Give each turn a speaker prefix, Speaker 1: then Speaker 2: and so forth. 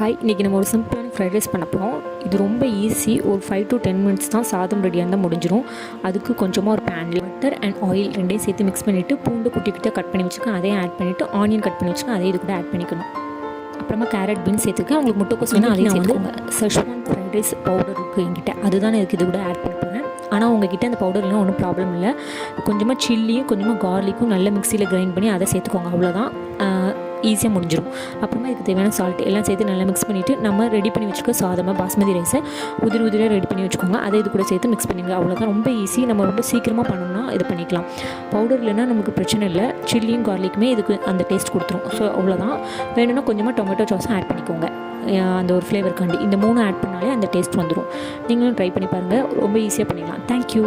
Speaker 1: Hi, இன்றைக்கி நம்ம ஒரு சிம்பிளான ஃப்ரைட் ரைஸ் பண்ண போகிறோம். இது ரொம்ப ஈஸி. ஒரு 5 to 10 மினிட்ஸ் தான் சாதம் ரெடியாக இருந்தால் முடிஞ்சிடும். அதுக்கு கொஞ்சமாக ஒரு பேனில் பட்டர் அண்ட் ஆயில் ரெண்டையும் சேர்த்து மிக்ஸ் பண்ணிவிட்டு பூண்டு குட்டி குட்டியாக கட் பண்ணி வச்சுக்கேன், அதையும் ஆட் பண்ணிவிட்டு ஆனியன் கட் பண்ணி வச்சுக்கேன், அதையும் இது கூட ஆட் பண்ணிக்கணும். அப்புறமா கேரட் பீன்ஸ் சேர்த்துக்கேன். உங்களுக்கு முட்டைக்கோஸ் வேணும், அதையும் சேர்த்துக்கோங்க. செஷ்வான் ஃப்ரைட் ரைஸ் பவுடர் இருக்குது என்கிட்ட, அதுதான் எனக்கு இது கூட ஆட் பண்ணி போகிறேன். ஆனால் உங்ககிட்ட அந்த பவுடர்லாம் ஒன்றும் ப்ராப்ளம் இல்லை. கொஞ்சமாக சில்லியும் கொஞ்சமாக கார்லிக்கும் நல்ல மிக்சியில் கிரைண்ட் பண்ணி அதை சேர்த்துக்கோங்க. அவ்வளோதான், ஈஸியாக முடிஞ்சிடும். அப்புறமா இதுக்கு தேவையான சால்ட் எல்லாம் சேர்த்து நல்லா மிக்ஸ் பண்ணிவிட்டு நம்ம ரெடி பண்ணி வச்சுக்க சாதமாக பாஸ்மதி ரைஸை உதிரியாக ரெடி பண்ணி வச்சுக்கோங்க. அதை இது கூட சேர்த்து மிக்ஸ் பண்ணிடுங்க. அவ்வளோதான், ரொம்ப ஈஸி. நம்ம ரொம்ப சீக்கிரமாக பண்ணணும்னா இது பண்ணிக்கலாம். பவுடர் இல்லைன்னா நமக்கு பிரச்சனை இல்லை. சில்லியும் கார்லிக்குமே இதுக்கு அந்த டேஸ்ட் கொடுத்துரும். ஸோ அவ்வளோதான். வேணும்னா கொஞ்சமாக டொமேட்டோ சாஸும் ஆட் பண்ணிக்கோங்க, அந்த ஒரு ஃப்ளேவருக்காண்டி. இந்த 3 ஆட் பண்ணாலே அந்த டேஸ்ட் வந்துடும். நீங்களும் ட்ரை பண்ணி பாருங்கள், ரொம்ப ஈஸியாக பண்ணிடலாம். தேங்க்யூ.